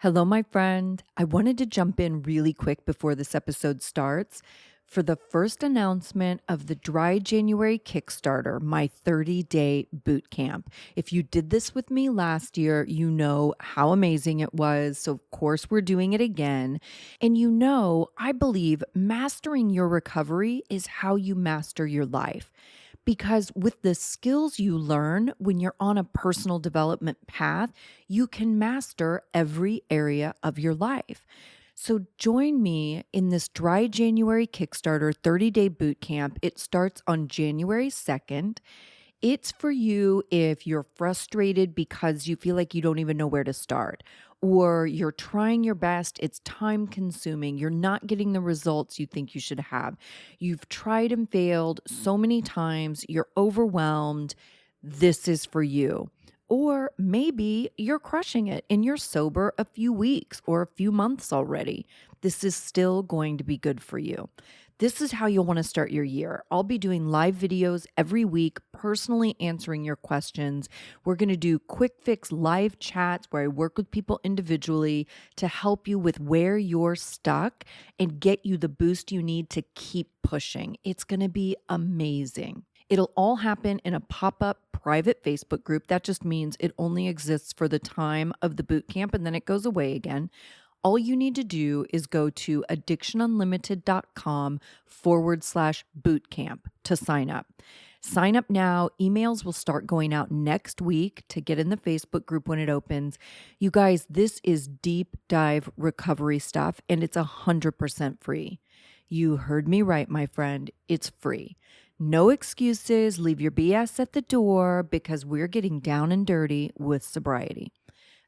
Hello, my friend. I wanted to jump in really quick before this episode starts for the first announcement of the Dry January Kickstarter, my 30-day boot camp. If you did this with me last year, you know how amazing it was. So, of course, we're doing it again. And you know, I believe mastering your recovery is how you master your life. Because with the skills you learn when you're on a personal development path, you can master every area of your life. So join me in this Dry January Kickstarter 30-day boot camp. It starts on January 2nd. It's for you if you're frustrated because you feel like you don't even know where to start, or you're trying your best, it's time consuming, you're not getting the results you think you should have. You've tried and failed so many times, you're overwhelmed. This is for you. Or maybe you're crushing it and you're sober a few weeks or a few months already. This is still going to be good for you. This is how you'll want to start your year. I'll be doing live videos every week, personally answering your questions. We're going to do quick fix live chats where I work with people individually to help you with where you're stuck and get you the boost you need to keep pushing. It's going to be amazing. It'll all happen in a pop-up private Facebook group. That just means it only exists for the time of the boot camp and then it goes away again. All you need to do is go to addictionunlimited.com/bootcamp to sign up. Sign up now. Emails will start going out next week to get in the Facebook group when it opens. You guys, this is deep dive recovery stuff and it's 100% free. You heard me right, my friend. It's free. No excuses. Leave your BS at the door because we're getting down and dirty with sobriety.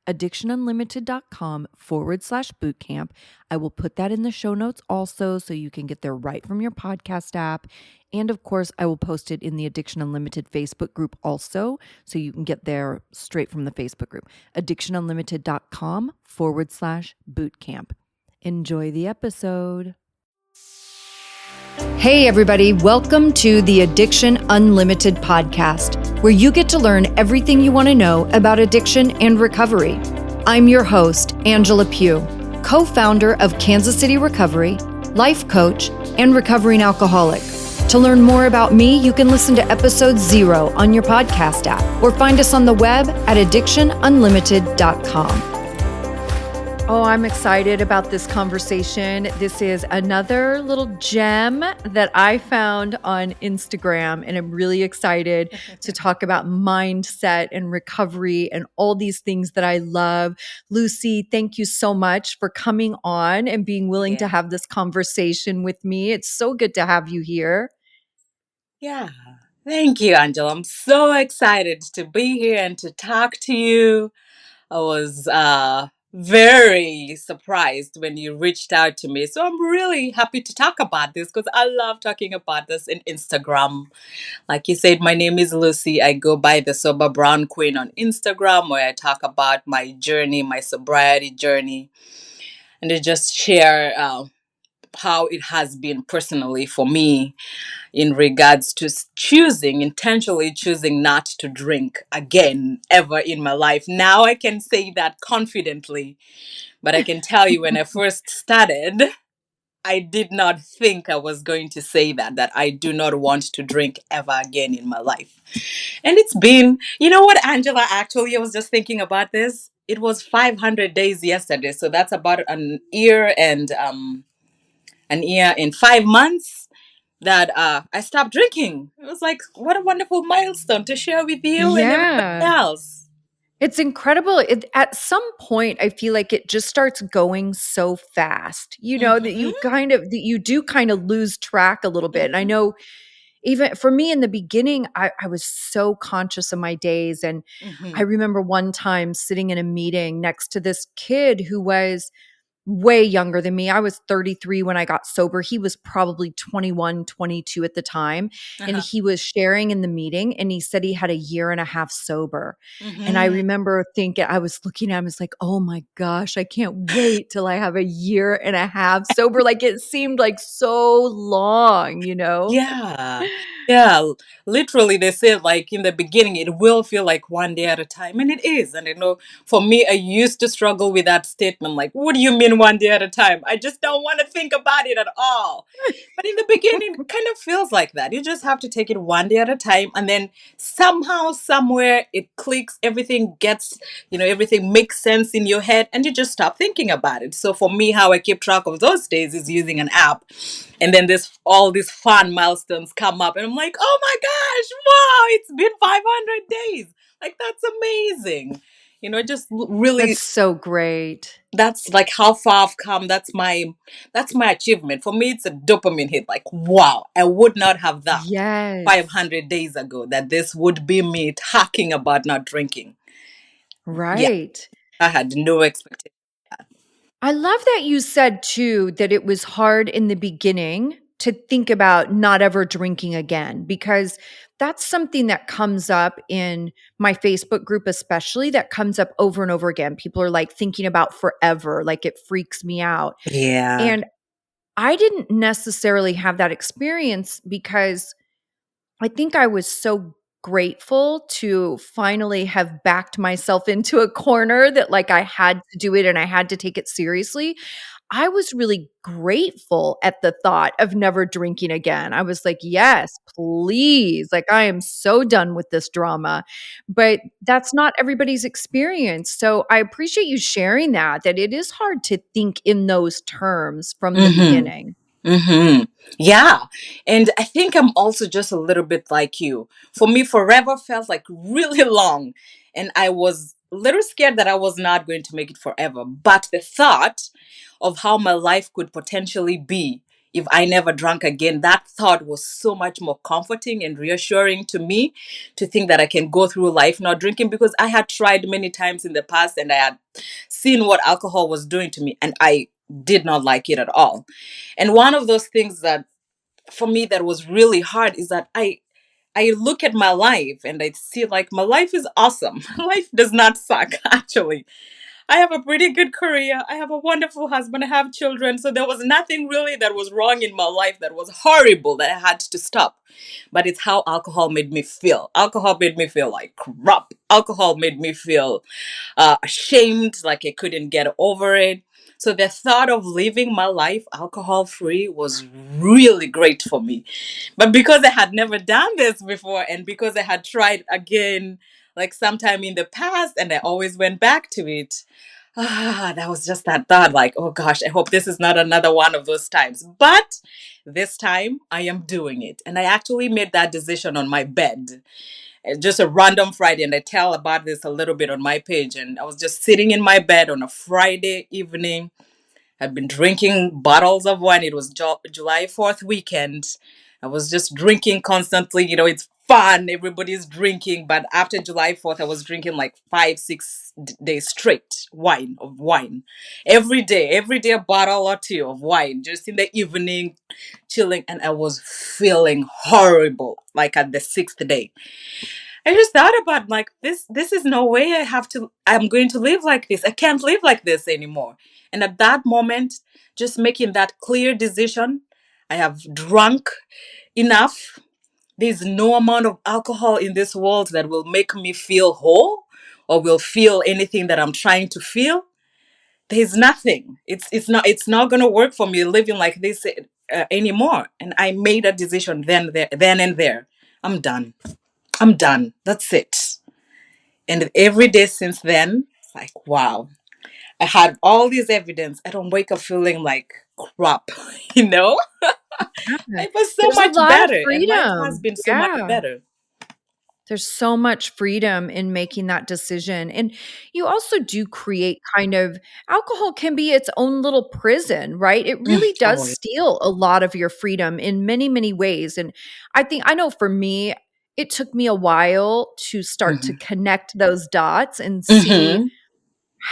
addictionunlimited.com/bootcamp. I will put that in the show notes also so you can get there right from your podcast app. And of course, I will post it in the Addiction Unlimited Facebook group also so you can get there straight from the Facebook group. addictionunlimited.com/bootcamp. Enjoy the episode. Hey, everybody. Welcome to the Addiction Unlimited podcast, where you get to learn everything you want to know about addiction and recovery. I'm your host, Angela Pugh, co-founder of Kansas City Recovery, life coach, and recovering alcoholic. To learn more about me, you can listen to episode 0 on your podcast app or find us on the web at addictionunlimited.com. Oh, I'm excited about this conversation. This is another little gem that I found on Instagram, and I'm really excited to talk about mindset and recovery and all these things that I love. Lucy, thank you so much for coming on and being willing to have this conversation with me. It's so good to have you here. Yeah. Thank you, Angela. I'm so excited to be here and to talk to you. I was very surprised when you reached out to me. So I'm really happy to talk about this because I love talking about this in Instagram. Like you said, my name is Lucy. I go by the Sober Brown Queen on Instagram, where I talk about my journey, my sobriety journey, and to just share how it has been personally for me in regards to intentionally choosing not to drink again ever in my life. Now I can say that confidently, but I can tell you when I first started, I did not think I was going to say that I do not want to drink ever again in my life. And it's been, you know what, Angela, actually, I was just thinking about this. It was 500 days yesterday. So that's about an year and 5 months that I stopped drinking. It was like, what a wonderful milestone to share with you and everybody else. It's incredible. At some point, I feel like it just starts going so fast, that you do kind of lose track a little bit. And I know even for me in the beginning, I was so conscious of my days. And I remember one time sitting in a meeting next to this kid who was way younger than me. I was 33 when I got sober. He was probably 21, 22 at the time. And he was sharing in the meeting and he said he had a year and a half sober. And I remember thinking, I was looking at him, I was like, oh my gosh, I can't wait till I have a year and a half sober. Like it seemed like so long, Yeah. Yeah, literally, they say like in the beginning, it will feel like one day at a time, and it is. And I know for me, I used to struggle with that statement like, what do you mean one day at a time? I just don't want to think about it at all. But in the beginning, it kind of feels like that. You just have to take it one day at a time, and then somehow, somewhere, it clicks, everything gets, everything makes sense in your head, and you just stop thinking about it. So for me, how I keep track of those days is using an app, and then this all these fun milestones come up, and I'm like, oh my gosh, wow, it's been 500 days. Like that's amazing. Just That's really, so great. that's like how far I've come. That's my achievement. For me, it's a dopamine hit. Like, wow, I would not have that Yes. 500 days ago that this would be me talking about not drinking. Yeah, Right. I had no expectation. I love that you said too that it was hard in the beginning to think about not ever drinking again, because that's something that comes up in my Facebook group, especially that comes up over and over again. People are like thinking about forever, like it freaks me out. Yeah. And I didn't necessarily have that experience because I think I was so grateful to finally have backed myself into a corner that like I had to do it and I had to take it seriously. I was really grateful at the thought of never drinking again. I was like, "Yes, please. Like I am so done with this drama." But that's not everybody's experience. So I appreciate you sharing that it is hard to think in those terms from the Mm-hmm. beginning. Mm-hmm. Yeah. And I think I'm also just a little bit like you. For me, forever felt like really long. And I was a little scared that I was not going to make it forever. But the thought of how my life could potentially be if I never drank again, that thought was so much more comforting and reassuring to me, to think that I can go through life not drinking, because I had tried many times in the past and I had seen what alcohol was doing to me, and I did not like it at all. And one of those things that for me that was really hard is that I look at my life and I see like my life is awesome. Life does not suck actually. I have a pretty good career. I have a wonderful husband. I have children. So there was nothing really that was wrong in my life that was horrible that I had to stop. But it's how alcohol made me feel. Alcohol made me feel like crap. Alcohol made me feel ashamed, like I couldn't get over it. So the thought of living my life alcohol free was really great for me. But because I had never done this before, and because I had tried again, like sometime in the past, and I always went back to it, that was just that thought like, oh gosh, I hope this is not another one of those times. But this time I am doing it. And I actually made that decision on my bed. Just a random Friday, and I tell about this a little bit on my page. And I was just sitting in my bed on a Friday evening. I'd been drinking bottles of wine. It was July 4th weekend. I was just drinking constantly. It's fun. Everybody's drinking. But after July 4th, I was drinking like 5, 6 days straight wine. Every day a bottle or two of wine, just in the evening, chilling. And I was feeling horrible like at the sixth day. I just thought about like this is no way I'm going to live like this. I can't live like this anymore. And at that moment, just making that clear decision, I have drunk enough. There's no amount of alcohol in this world that will make me feel whole or will feel anything that I'm trying to feel. There's nothing. It's not going to work for me living like this anymore. And I made a decision then and there. I'm done. I'm done. That's it. And every day since then, it's like, wow, I had all this evidence. I don't wake up feeling like crap, you know? Yeah. It was so There's a much lot of better, and life has freedom. been so much Yeah. better. There's so much freedom in making that decision. And you also do create kind of alcohol can be its own little prison, right? It really does Oh, yeah. steal a lot of your freedom in many, many ways. And I know for me, it took me a while to start to Mm-hmm. connect those dots and see Mm-hmm.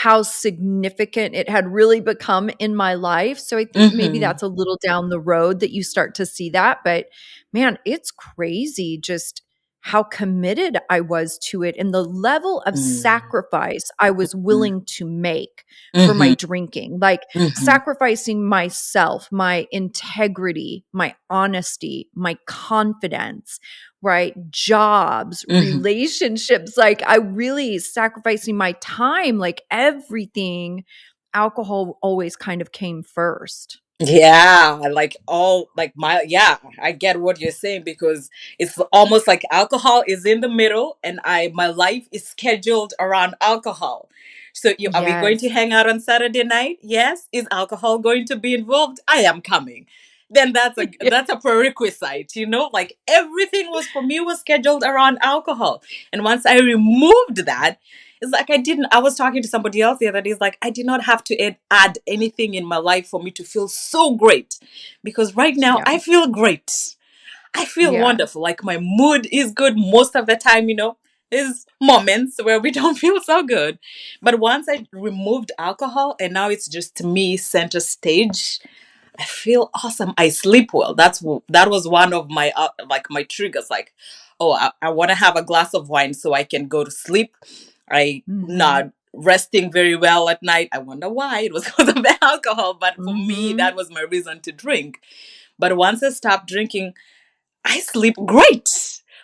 how significant it had really become in my life. So I think maybe Mm-hmm. that's a little down the road that you start to see that. But man, it's crazy just how committed I was to it and the level of Mm. sacrifice I was Mm. willing to make for my Mhm. drinking, like Mhm. sacrificing myself, my integrity, my honesty, my confidence, right? Jobs, Mhm. relationships, like I really sacrificing my time, like everything. Alcohol always kind of came first. Yeah, like all like my yeah, I get what you're saying because it's almost like alcohol is in the middle and I my life is scheduled around alcohol. So are we going to Yes. hang out on Saturday night? Yes. Is alcohol going to be involved? I am coming. Then Yeah. that's a prerequisite, like everything was for me was scheduled around alcohol. And once I removed that, it's like I was talking to somebody else the other day. It's like I did not have to add anything in my life for me to feel so great. Because right now Yeah. I feel great. I feel Yeah. wonderful. Like my mood is good most of the time, There's moments where we don't feel so good. But once I removed alcohol and now it's just me center stage, I feel awesome. I sleep well. That was one of my like my triggers. Like, oh, I want to have a glass of wine so I can go to sleep. I Mhm. not resting very well at night. I wonder why. It was because of the alcohol, but for me, Mhm. that was my reason to drink. But once I stopped drinking, I sleep great.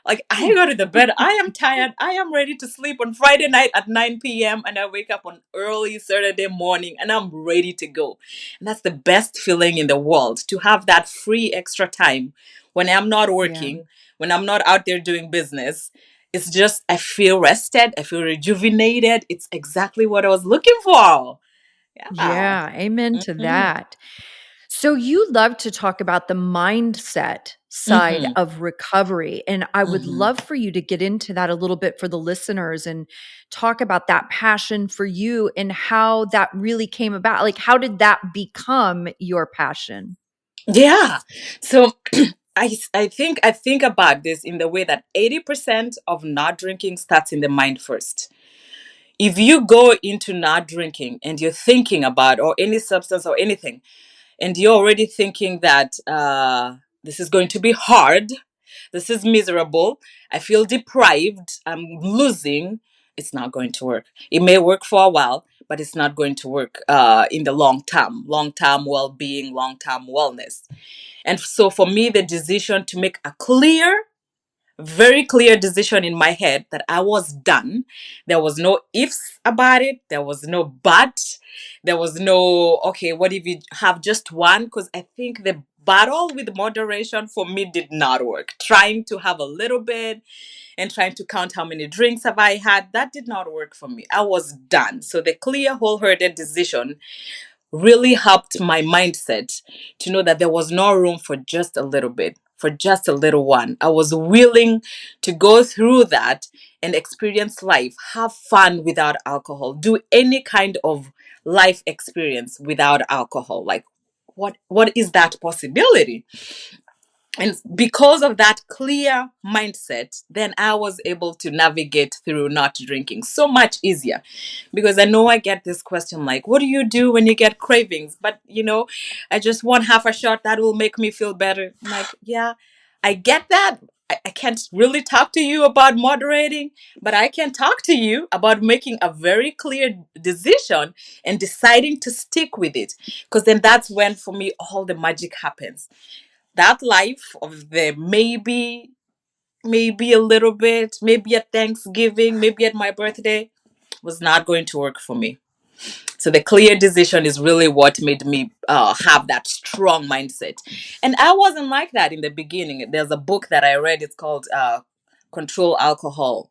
Like I go to the bed, I am tired, I am ready to sleep on Friday night at 9 p.m. and I wake up on early Saturday morning and I'm ready to go. And that's the best feeling in the world to have that free extra time when I'm not Yeah. working, when I'm not out there doing business. It's just I feel rested, I feel rejuvenated. It's exactly what I was looking for. Yeah. Yeah, amen to Mhm. that. So you love to talk about the mindset side Mhm. of recovery, and I would Mhm. love for you to get into that a little bit for the listeners and talk about that passion for you and how that really came about. Like how did that become your passion? Yeah. So I think about this in the way that 80% of not drinking starts in the mind first. If you go into not drinking and you're thinking about or any substance or anything, and you're already thinking that this is going to be hard, this is miserable, I feel deprived, I'm losing, it's not going to work. It may work for a while, but it's not going to work in the long term well-being, long term wellness. And so for me, the decision to make a very clear decision in my head that I was done. There was no ifs about it. There was no but. There was no, okay, what if you have just one? Because I think the battle with moderation for me did not work. Trying to have a little bit and trying to count how many drinks have I had, that did not work for me. I was done. So the clear, wholehearted decision really helped my mindset to know that there was no room for just a little bit, for just a little one. I was willing to go through that and experience life, have fun without alcohol, do any kind of life experience without alcohol. Like, what is that possibility? And because of that clear mindset, then I was able to navigate through not drinking so much easier. Because I know I get this question like, what do you do when you get cravings? But, I just want half a shot that will make me feel better. I'm like, yeah, I get that. I can't really talk to you about moderating, but I can talk to you about making a very clear decision and deciding to stick with it. Because then that's when, for me, all the magic happens. That life of the maybe a little bit, maybe at Thanksgiving, maybe at my birthday, was not going to work for me. So the clear decision is really what made me have that strong mindset. And I wasn't like that in the beginning. There's a book that I read. It's called Control Alcohol.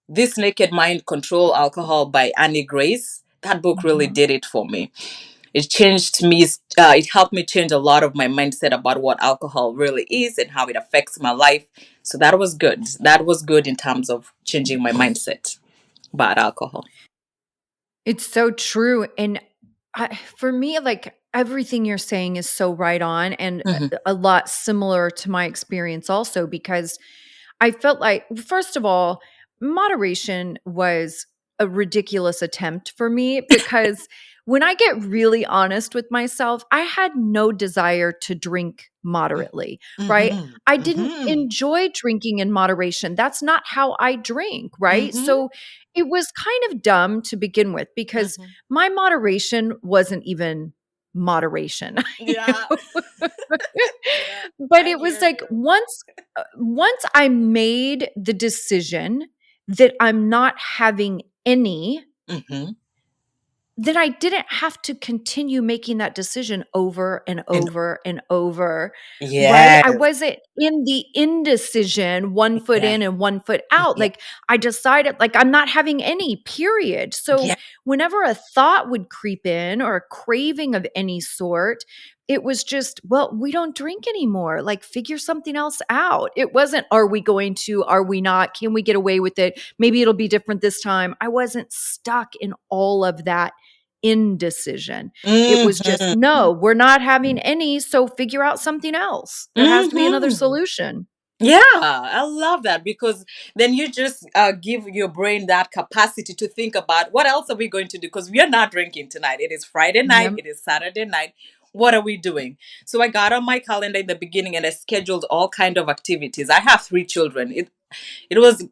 This Naked Mind Control Alcohol by Annie Grace. That book really Mhm. did it for me. It changed me. It helped me change a lot of my mindset about what alcohol really is and how it affects my life. So that was good. That was good in terms of changing my mindset about alcohol. It's so true, and for me, like, everything you're saying is so right on and Hmm. a lot similar to my experience also because I felt like first of all, moderation was a ridiculous attempt for me because when I get really honest with myself, I had no desire to drink moderately, right? Mm-hmm. I didn't Mm-hmm. enjoy drinking in moderation. That's not how I drink, right? Mm-hmm. So it was kind of dumb to begin with because Mm-hmm. my moderation wasn't even moderation. You Yeah. know? Yeah. But I it was hear like you. once I made the decision that I'm not having any, Mm-hmm. then I didn't have to continue making that decision over and And over and over, right? I yes. wasn't in the indecision, one foot Yeah. in and one foot out. Yeah. Like I decided, like, I'm not having any, period. So Yeah. whenever a thought would creep in or a craving of any sort, it was just, well, we don't drink anymore. Like, figure something else out. It wasn't, are we going to, are we not? Can we get away with it? Maybe it'll be different this time. I wasn't stuck in all of that indecision. It was just, Mm-hmm. no, we're not having any. So figure out something else. There has to be another Mm-hmm. solution. Yeah, I love that because then you just give your brain that capacity to think about what else are we going to do because we are not drinking tonight. It is Friday night, Yep. it is Saturday night. What are we doing? So I got on my calendar in the beginning and I scheduled all kind of activities. I have three children. It was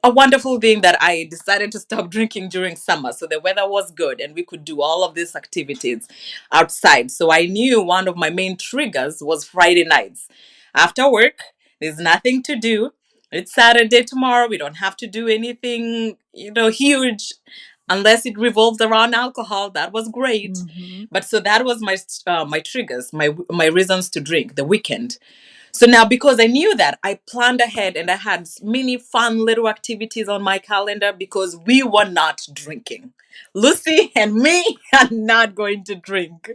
a wonderful thing that I decided to stop drinking during summer. So the weather was good and we could do all of these activities outside. So I knew one of my main triggers was Friday nights. After work, there's nothing to do. It's Saturday tomorrow. We don't have to do anything, huge unless it revolves around alcohol. That was great. Mhm. But so that was my triggers, my reasons to drink the weekend. So now, because I knew that, I planned ahead and I had many fun little activities on my calendar because we were not drinking. Lucy and me are not going to drink.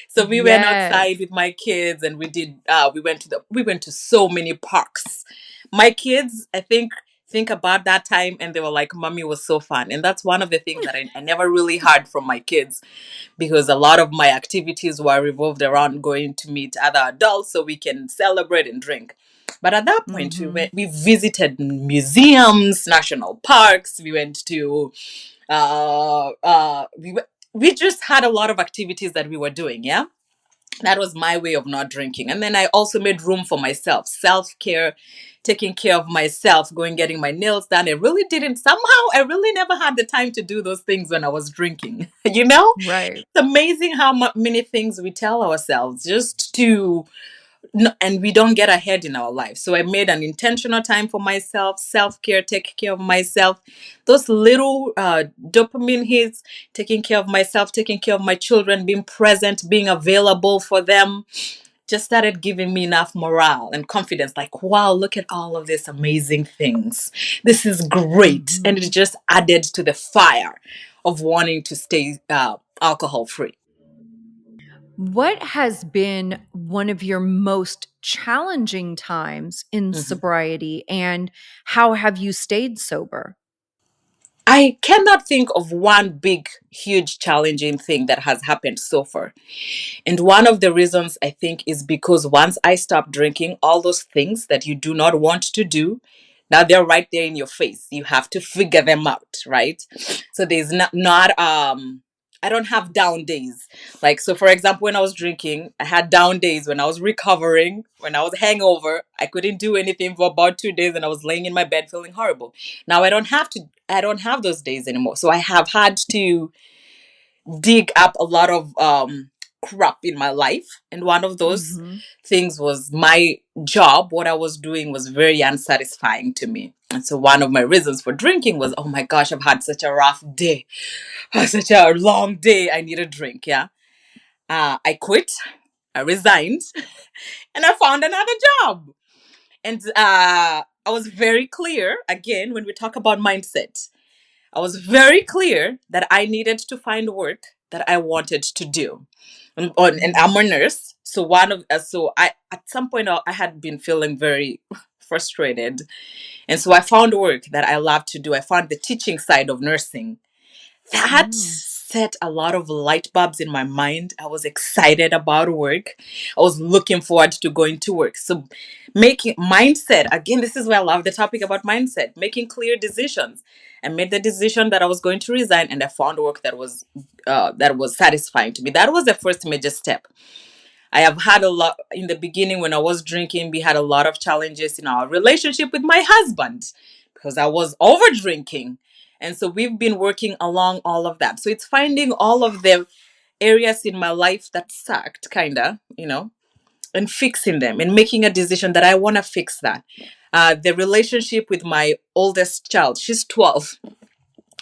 So we went Yes. outside with my kids and we went to so many parks. My kids, I think about that time and they were like, Mommy, was so fun. And that's one of the things that I never really heard from my kids because a lot of my activities were revolved around going to meet other adults so we can celebrate and drink. But at that point, Mhm. we visited museums, national parks. We went to uh, uh, we w- we just had a lot of activities that we were doing. Yeah, that was my way of not drinking. And then I also made room for myself, self care, taking care of myself, going getting my nails done. I really didn't. Somehow, I really never had the time to do those things when I was drinking. Right. It's amazing how many things we tell ourselves just to no, and we don't get ahead in our life. So I made an intentional time for myself, self care, take care of myself. Those little dopamine hits, taking care of myself, taking care of my children, being present, being available for them, just started giving me enough morale and confidence. Like, wow, look at all of these amazing things. This is great. And it Mhm. just added to the fire of wanting to stay alcohol free. What has been one of your most challenging times in sobriety, and how have you stayed sober? I cannot think of one big, huge, challenging thing that has happened so far. And one of the reasons I think is because once I stopped drinking, all those things that you do not want to do, now they're right there in your face. You have to figure them out, right? So there's not I don't have down days. Like so for example, when I was drinking, I had down days when I was recovering, when I was hangover, I couldn't do anything for about 2 days and I was laying in my bed feeling horrible. Now I don't have those days anymore. So I have had to dig up a lot of crap in my life. And one of those Mhm. things was my job. What I was doing was very unsatisfying to me. And so one of my reasons for drinking was, oh my gosh, I've had such a rough day, such a long day. I need a drink. Yeah. I quit, I resigned, and I found another job. And I was very clear again when we talk about mindset. I was very clear that I needed to find work that I wanted to do. And I'm Mhm. a nurse. So one of so I at some point I had been feeling very frustrated. And so I found work that I love to do. I found the teaching side of nursing. That Mm. set a lot of light bulbs in my mind. I was excited about work. I was looking forward to going to work. So making mindset, again, this is where I love the topic about mindset, making clear decisions. I made the decision that I was going to resign, and I found work that was satisfying to me. That was the first major step. I have had a lot in the beginning when I was drinking. We had a lot of challenges in our relationship with my husband because I was over drinking. And so we've been working along all of that. So it's finding all of the areas in my life that sucked, kind of, and fixing them and making a decision that I want to fix that. The relationship with my oldest child, she's 12.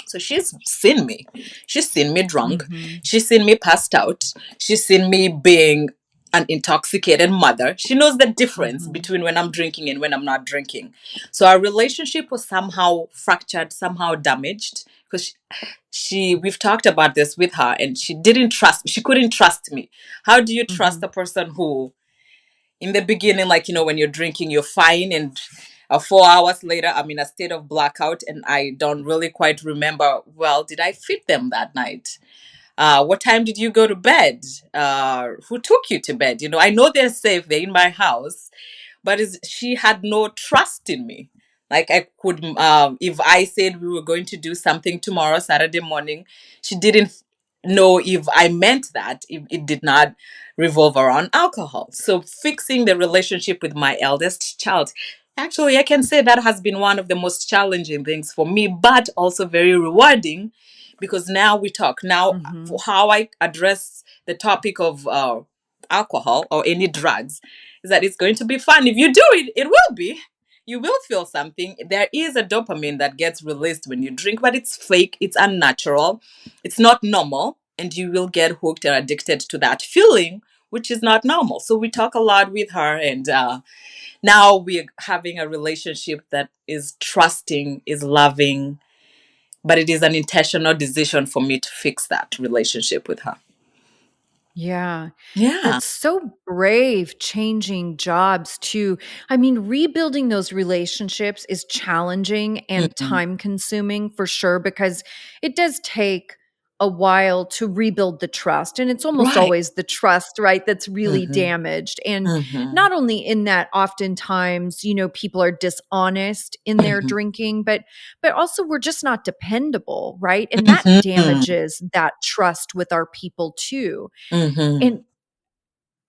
So she's seen me. She's seen me drunk. Mhm. She's seen me passed out. She's seen me being an intoxicated mother. She knows the difference Mhm. between when I'm drinking and when I'm not drinking. So our relationship was somehow fractured, somehow damaged because we've talked about this with her, and she couldn't trust me. How do you trust Mhm. a person who in the beginning, like, when you're drinking, you're fine. And 4 hours later, I'm in a state of blackout and I don't really quite remember, well, did I feed them that night? What time did you go to bed? Who took you to bed? I know they're safe. They're in my house, but she had no trust in me. Like I could, if I said we were going to do something tomorrow, Saturday morning, she didn't know if I meant that, if it did not revolve around alcohol. So fixing the relationship with my eldest child, actually, I can say that has been one of the most challenging things for me, but also very rewarding because now we talk. Now, Mhm. for how I address the topic of alcohol or any drugs is that it's going to be fun. If you do it, it will be. You will feel something. There is a dopamine that gets released when you drink, but it's fake, it's unnatural, it's not normal, and you will get hooked and addicted to that feeling, which is not normal. So we talk a lot with her, and now we're having a relationship that is trusting, is loving, but it is an intentional decision for me to fix that relationship with her. Yeah. Yeah. That's so brave changing jobs too. I mean, rebuilding those relationships is challenging and Mhm. time consuming for sure because it does take a while to rebuild the trust. And it's almost Right. always the trust, right, that's really Hmm. damaged. And Hmm. not only in that oftentimes, people are dishonest in their Hmm. drinking, but also we're just not dependable, right? And that Hmm. damages that trust with our people too. Hmm. And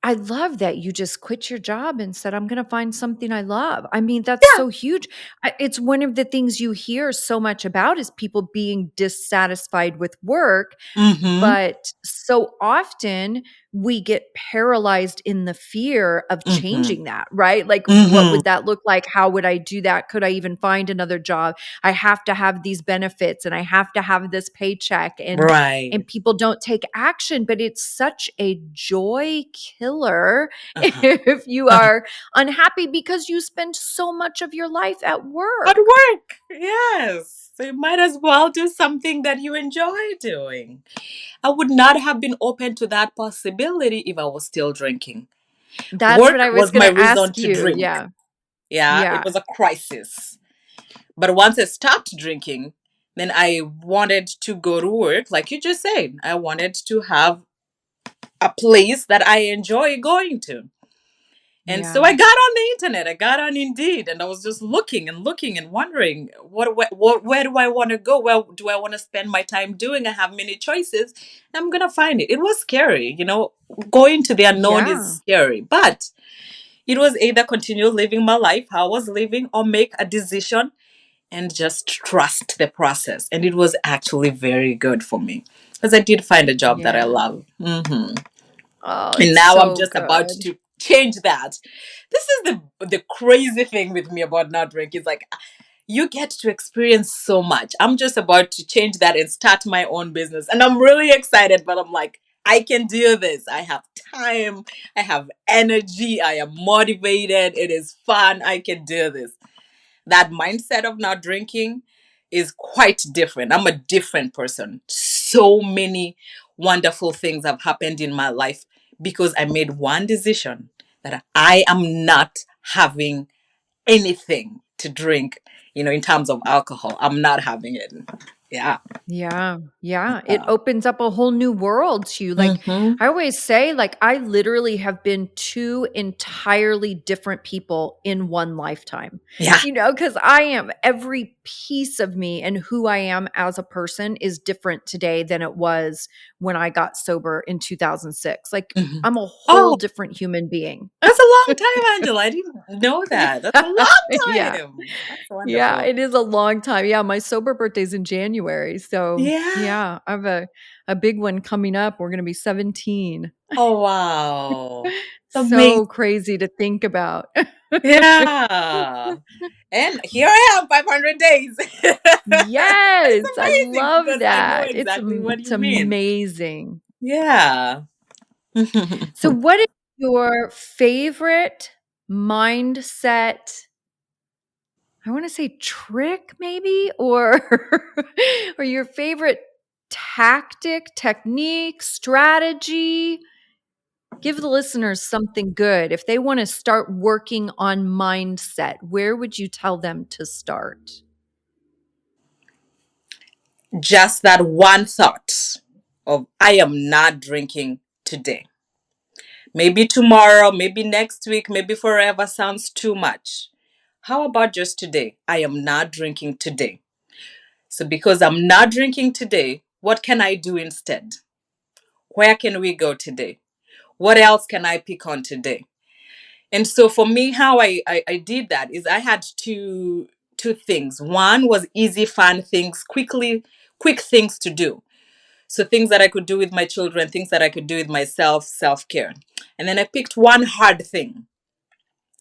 I love that you just quit your job and said, "I'm gonna find something I love." I mean, that's Yeah. so huge. It's one of the things you hear so much about is people being dissatisfied with work, Hmm. but so often we get paralyzed in the fear of Hmm. changing that, right? Like, what Hmm. would that look like? How would I do that? Could I even find another job? I have to have these benefits and I have to have this paycheck. And Right. people don't take action, but it's such a joy killer Uh-huh. if you are unhappy because you spend so much of your life at At work. work. Yes. So you might as well do something that you enjoy doing. I would not have been open to that possibility if I was still drinking. That's Work what I was was going my to reason ask to you. drink. Yeah. Yeah, it Yeah. was a crisis. But once I stopped drinking, then I wanted to go to work, like you just said. I wanted to have a place that I enjoy going to. And so Yeah. I got on the internet, I got on Indeed, and I was just looking and looking and wondering, where do I want to go? Where do I want to spend my time doing? I have many choices. I'm going to find it. It was scary, going to the unknown Yeah. is scary, but it was either continue living my life, how I was living, or make a decision and just trust the process. And it was actually very good for me because I did find a job that I Yeah. love. Oh, And it's now I'm so just about good. to change that. This is the crazy thing with me about not drinking. Is like you get to experience so much. I'm just about to change that and start my own business. And I'm really excited, but I'm like, I can do this. I have time. I have energy. I am motivated. It is fun. I can do this. That mindset of not drinking is quite different. I'm a different person. So many wonderful things have happened in my life because I made one decision that I am not having anything to drink, in terms of alcohol. I'm not having it. Yeah. Yeah, yeah, it opens up a whole new world to you, like, Mm-hmm. I always say, like, I literally have been 2 entirely different people in one lifetime, Yeah. because I am every piece of me and who I am as a person is different today than it was when I got sober in 2006, like, Hmm. I'm a Oh, whole different human being. that's a long time, Angela. I didn't know Yeah, that. That's a long yeah. time. That's Yeah, wonderful. it is a long time. Yeah, my sober birthday's in January, so, Yeah. yeah, I have a big one coming up. We're gonna be 17. Oh, wow. Amazing. So crazy to think about. Yeah. And here I am, 500 days. It's Yes, I amazing love because I know that. exactly what It's you mean. amazing. Yeah. So what is your favorite mindset, I wanna say trick maybe, or or your favorite tactic, technique, strategy? Give the listeners something good. If they wanna start working on mindset, where would you tell them to start? Just that one thought of I am not drinking today. Maybe tomorrow, maybe next week, maybe forever sounds too much. How about just today? I am not drinking today. So, because I'm not drinking today, what can I do instead? Where can we go today? What else can I pick on today? And so, for me, how I did that is I had two things. One was easy, fun things, quick things to do. So, things that I could do with my children, things that I could do with myself, self care. And then I picked one hard thing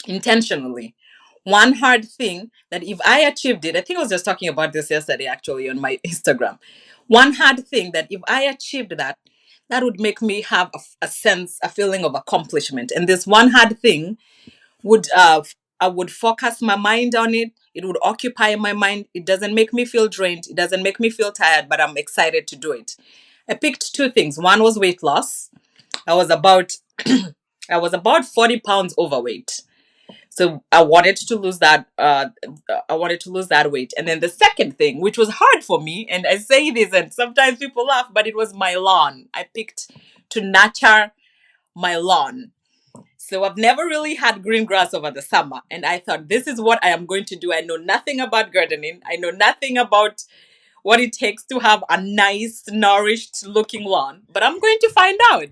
intentionally. One hard thing that if I achieved it, I think I was just talking about this yesterday actually on my Instagram. One hard thing that if I achieved that, that would make me have a sense, a feeling of accomplishment. And this one hard thing would, I would focus my mind on it. It would occupy my mind. It doesn't make me feel drained. It doesn't make me feel tired, but I'm excited to do it. I picked two things. One was weight loss. I was about, I was about 40 pounds overweight, so I wanted to lose that. I wanted to lose that weight. And then the second thing, which was hard for me, and I say this, and sometimes people laugh, but it was my lawn. I picked to nurture my lawn. So I've never really had green grass over the summer, and I thought this is what I am going to do. I know nothing about gardening. I know nothing about what it takes to have a nice, nourished looking lawn, but I'm going to find out.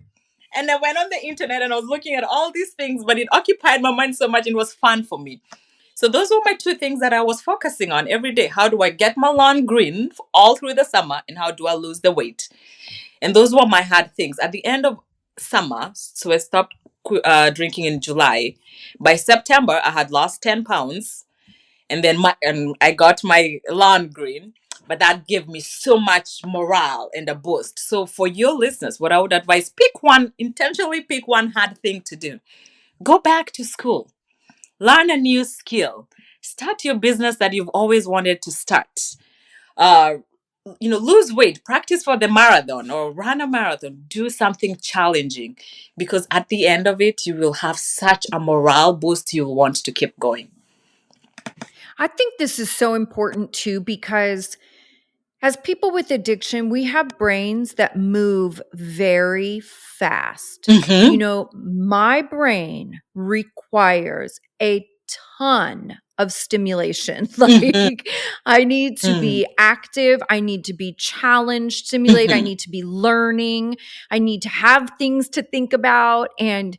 And I went on the internet and I was looking at all these things, but it occupied my mind so much. It was fun for me. So those were my two things that I was focusing on every day. How do I get my lawn green all through the summer, and how do I lose the weight? And those were my hard things. At the end of summer, so I stopped drinking in July. By September, I had lost 10 pounds, and then I got my lawn green. But that gave me so much morale and a boost. So for your listeners, what I would advise: intentionally pick one hard thing to do. Go back to school, learn a new skill, start your business that you've always wanted to start. Uh, lose weight, practice for the marathon or run a marathon, do something challenging, because at the end of it, you will have such a morale boost. You'll want to keep going. I think this is so important too because as people with addiction, we have brains that move very fast. Mm-hmm. My brain requires a ton of stimulation. Mm-hmm. Like, I need to be active, I need to be challenged, stimulate, I Mm-hmm. need to be learning, I need to have things to think about. And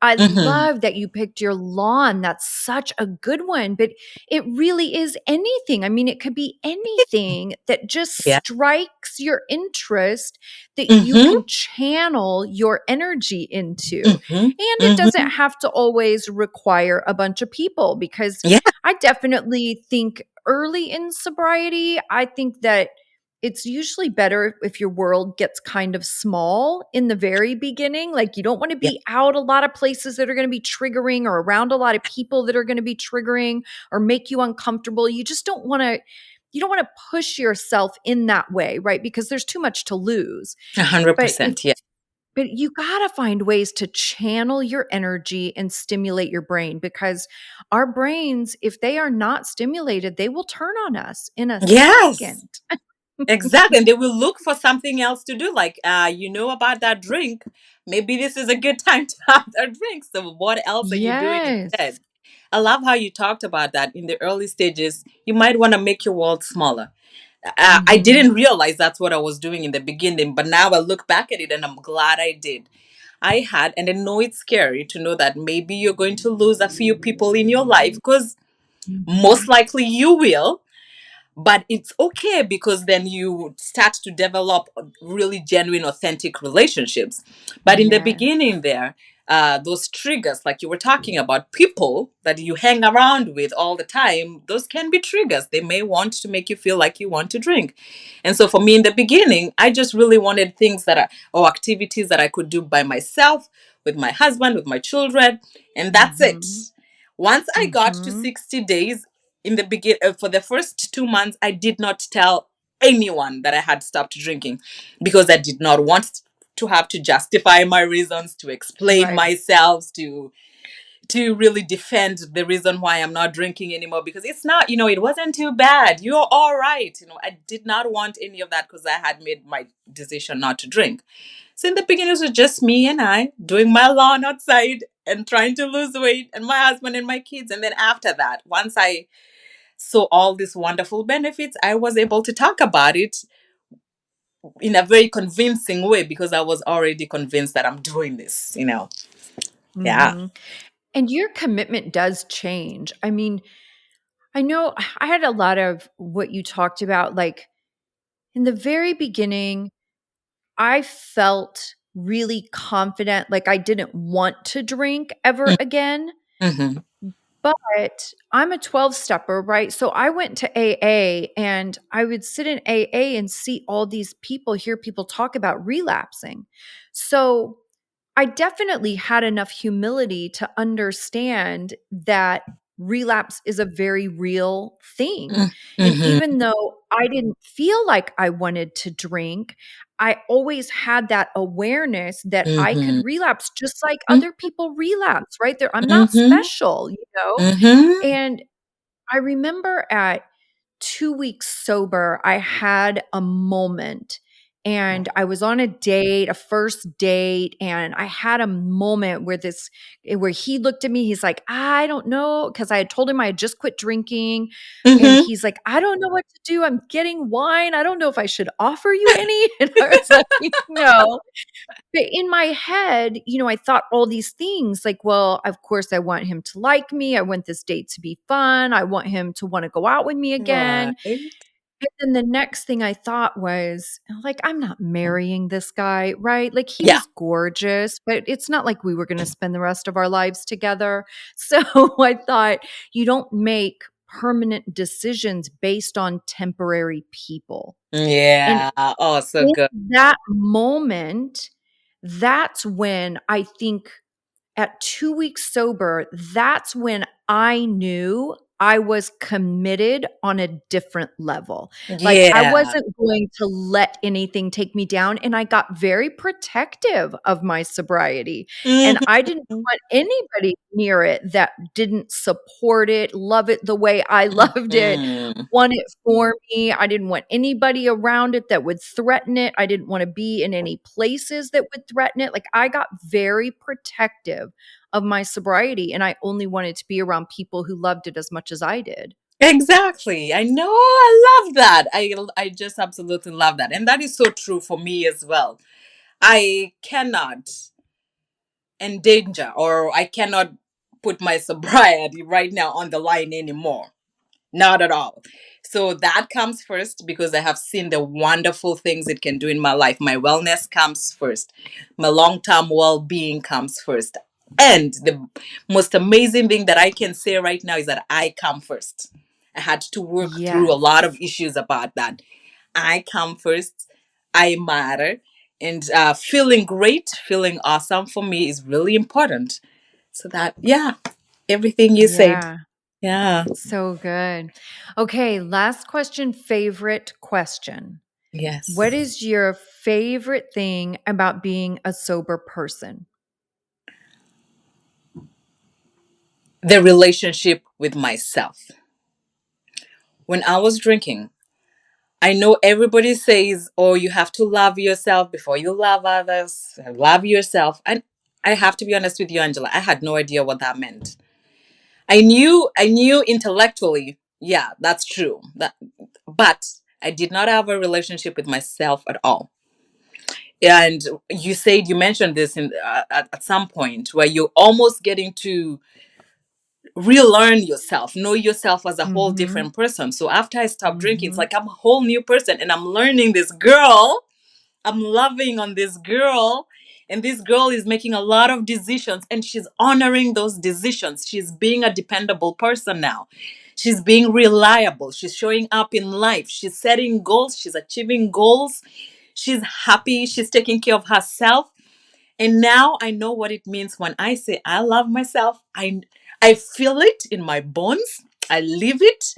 I Mm-hmm. love that you picked your lawn. That's such a good one, but it really is anything. I mean, it could be anything that just Yeah. strikes your interest that you Mm-hmm. can channel your energy into. Mm-hmm. And it doesn't Mm-hmm. have to always require a bunch of people because Yeah. I definitely think early in sobriety, I think that it's usually better if your world gets kind of small in the very beginning. Like, you don't want to Yeah. be out a lot of places that are going to be triggering or around a lot of people that are going to be triggering or make you uncomfortable. You just don't want to you don't want to push yourself in that way, right? Because there's too much to lose. A hundred But if percent. Yeah. but you got to find ways to channel your energy and stimulate your brain because our brains, if they are not stimulated, they will turn on us in a Yes. second. Exactly. And they will look for something else to do. Like, you know about that drink. Maybe this is a good time to have that drink. So, what else are you doing Yes. instead? I love how you talked about that in the early stages. You might want to make your world smaller. I Mhm. didn't realize that's what I was doing in the beginning, but now I look back at it and I'm glad I did. I had, and I know it's scary to know that maybe you're going to lose a few people in your life because most Mhm. likely you will, but it's okay because then you start to develop really genuine authentic relationships. But in the Yes. beginning there, those triggers like you were talking about, people that you hang around with all the time, those can be triggers. They may want to make you feel like you want to drink. And so for me in the beginning, I just really wanted things that are, or activities that I could do by myself, with my husband, with my children, and that's it. Mhm. Once I got to Mhm. 60 days, in the begin for the first 2 months, I did not tell anyone that I had stopped drinking because I did not want to have to justify my reasons, to explain Right. myself, to really defend the reason why I'm not drinking anymore, because it's not, it wasn't too bad. You're all right. I did not want any of that because I had made my decision not to drink. So in the beginning, it was just me and I doing my lawn outside and trying to lose weight, and my husband and my kids. And then after that, once I saw all these wonderful benefits, I was able to talk about it in a very convincing way because I was already convinced that I'm doing this. Yeah. Mhm. And your commitment does change. I mean, I know I had a lot of what you talked about, like, in the very beginning, I felt really confident, like I didn't want to drink ever again. Mm-hmm. But I'm a 12-stepper, right? So I went to AA and I would sit in AA and see all these people, hear people talk about relapsing. So I definitely had enough humility to understand that relapse is a very real thing. And Mm-hmm. even though I didn't feel like I wanted to drink, I always had that awareness that I could Mm-hmm. relapse just like other people relapse, right? There, I'm not Mm-hmm. special, you know? Mm-hmm. And I remember at 2 weeks sober, I had a moment and I was on a date, a first date, and I had a moment where he looked at me, he's like, "I don't know," because I had told him I had just quit drinking, and Mm-hmm. he's like, "I don't know what to do. I'm getting wine. I don't know if I should offer you any." And I was like, "No." But in my head, I thought all these things like, well, of course, I want him to like me. I want this date to be fun. I want him to want to go out with me again. Right. And then the next thing I thought was, like, I'm not marrying this guy, right? Like, he Yeah. was gorgeous, but it's not like we were going to spend the rest of our lives together. So I thought, you don't make permanent decisions based on temporary people. And Yeah. Oh, so in good. that moment, that's when I think at 2 weeks sober, that's when I knew I was committed on a different level. Like, I Yeah. wasn't going to let anything take me down, and I got very protective of my sobriety, and I didn't Mm-hmm. want anybody near it that didn't support it, love it the way I loved it, Mm-hmm. want it for me. I didn't want anybody around it that would threaten it. I didn't wanna be in any places that would threaten it. Like, I got very protective of my sobriety, and I only wanted to be around people who loved it as much as I did. Exactly. I know. I love that. I just absolutely love that. And that is so true for me as well. I cannot endanger, or I cannot put my sobriety right now on the line anymore. Not at all. So that comes first because I have seen the wonderful things it can do in my life. My wellness comes first. My long term well being comes first. And the most amazing thing that I can say right now is that I come first. I had to work through a lot of Yes. issues about that. I come first. I matter. And feeling great, feeling awesome for me is really important. So that, yeah, everything you said. Yeah. Yeah. So good. Okay, last question, favorite question. What Yes. is your favorite thing about being a sober person? The relationship with myself. When I was drinking, I know everybody says, oh, you have to love yourself before you love others. Love yourself. And I have to be honest with you, Angela, I had no idea what that meant. I knew intellectually, yeah, that's true. But I did not have a relationship with myself at all. And you mentioned this at some point where you're almost getting to relearn yourself, know yourself as a whole Mm-hmm. different person. So after I stopped drinking, it's Mm-hmm. like I'm a whole new person and I'm learning this girl. I'm loving on this girl. And this girl is making a lot of decisions and she's honoring those decisions. She's being a dependable person now. She's being reliable. She's showing up in life. She's setting goals. She's achieving goals. She's happy. She's taking care of herself. And now I know what it means when I say I love myself. I feel it in my bones. I live it.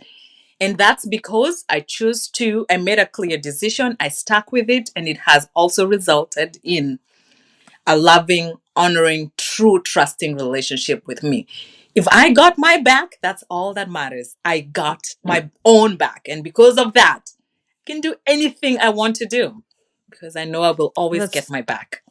And that's because I made a clear decision. I stuck with it. And it has also resulted in a loving, honoring, true, trusting relationship with me. If I got my back, that's all that matters. I got my own back. And because of that, I can do anything I want to do because I know I will always get That's my back.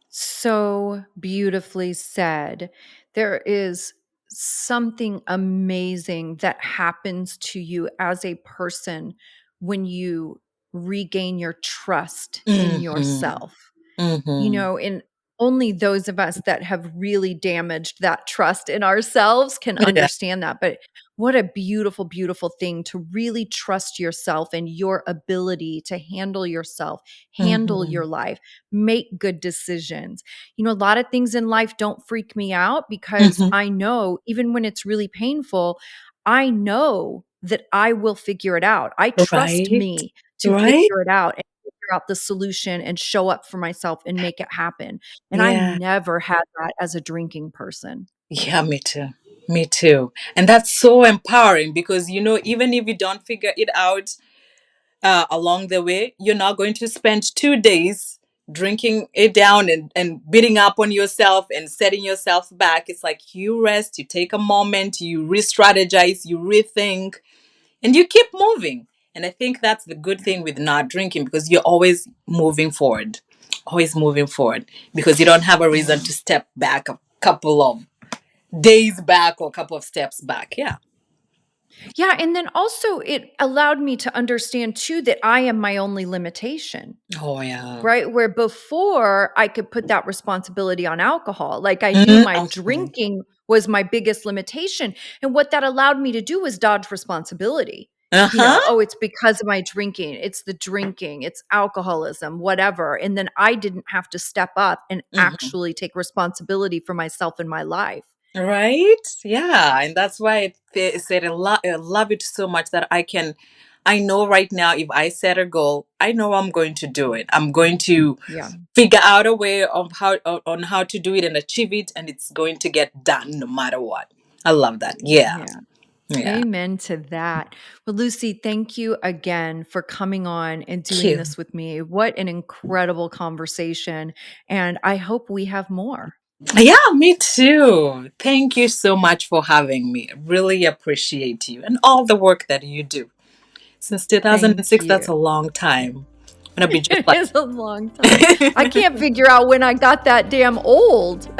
so beautifully said. There is something amazing that happens to you as a person when you regain your trust in Mm-hmm. yourself. Mm-hmm. And only those of us that have really damaged that trust in ourselves can Yeah. understand that. But what a beautiful, beautiful thing to really trust yourself and your ability to handle yourself, handle Mm-hmm. your life, make good decisions. A lot of things in life don't freak me out because Mm-hmm. I know, even when it's really painful, I know that I will figure it out. I trust Right. me to Right. figure it out, figure out the solution and show up for myself and make it happen. And I Yeah. never had that as a drinking person. Yeah, me too. Me too. And that's so empowering because, even if you don't figure it out along the way, you're not going to spend 2 days drinking it down and beating up on yourself and setting yourself back. It's like you rest, you take a moment, you re strategize, you rethink, and you keep moving. And I think that's the good thing with not drinking because you're always moving forward because you don't have a reason Yeah. to step back a couple of days back or a couple of steps back. Yeah. Yeah. And then also, it allowed me to understand too that I am my only limitation. Oh, yeah. Right? Where before I could put that responsibility on alcohol. Like I knew my Okay. drinking was my biggest limitation. And what that allowed me to do was dodge responsibility. Uh-huh. Oh, it's because of my drinking. It's the drinking, it's alcoholism, whatever. And then I didn't have to step up and Hmm. actually take responsibility for myself and my life. Right? Yeah. And that's why I said I love it so much that I know right now if I set a goal, I know I'm going to do it. I'm going to Yeah. figure out a way of how to do it and achieve it, and it's going to get done no matter what. I love that. Yeah. Yeah. Yeah. Amen to that. Well, Lucy, thank you again for coming on and Thank doing you. this with me. What an incredible conversation. And I hope we have more. Yeah, me too. Thank you so much for having me. I really appreciate you and all the work that you do. Since Thank 2006, that's you. a long time. I'm gonna be just It like is a long time. I can't figure out when I got that damn old.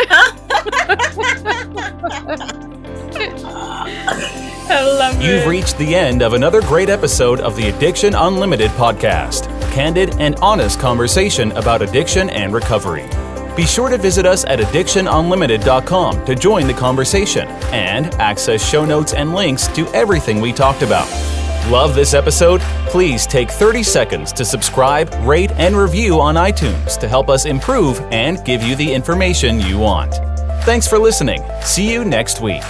I love You've it. reached the end of another great episode of the Addiction Unlimited podcast. Candid and honest conversation about addiction and recovery. Be sure to visit us at addictionunlimited.com to join the conversation and access show notes and links to everything we talked about. Love this episode? Please take 30 seconds to subscribe, rate, and review on iTunes to help us improve and give you the information you want. Thanks for listening. See you next week.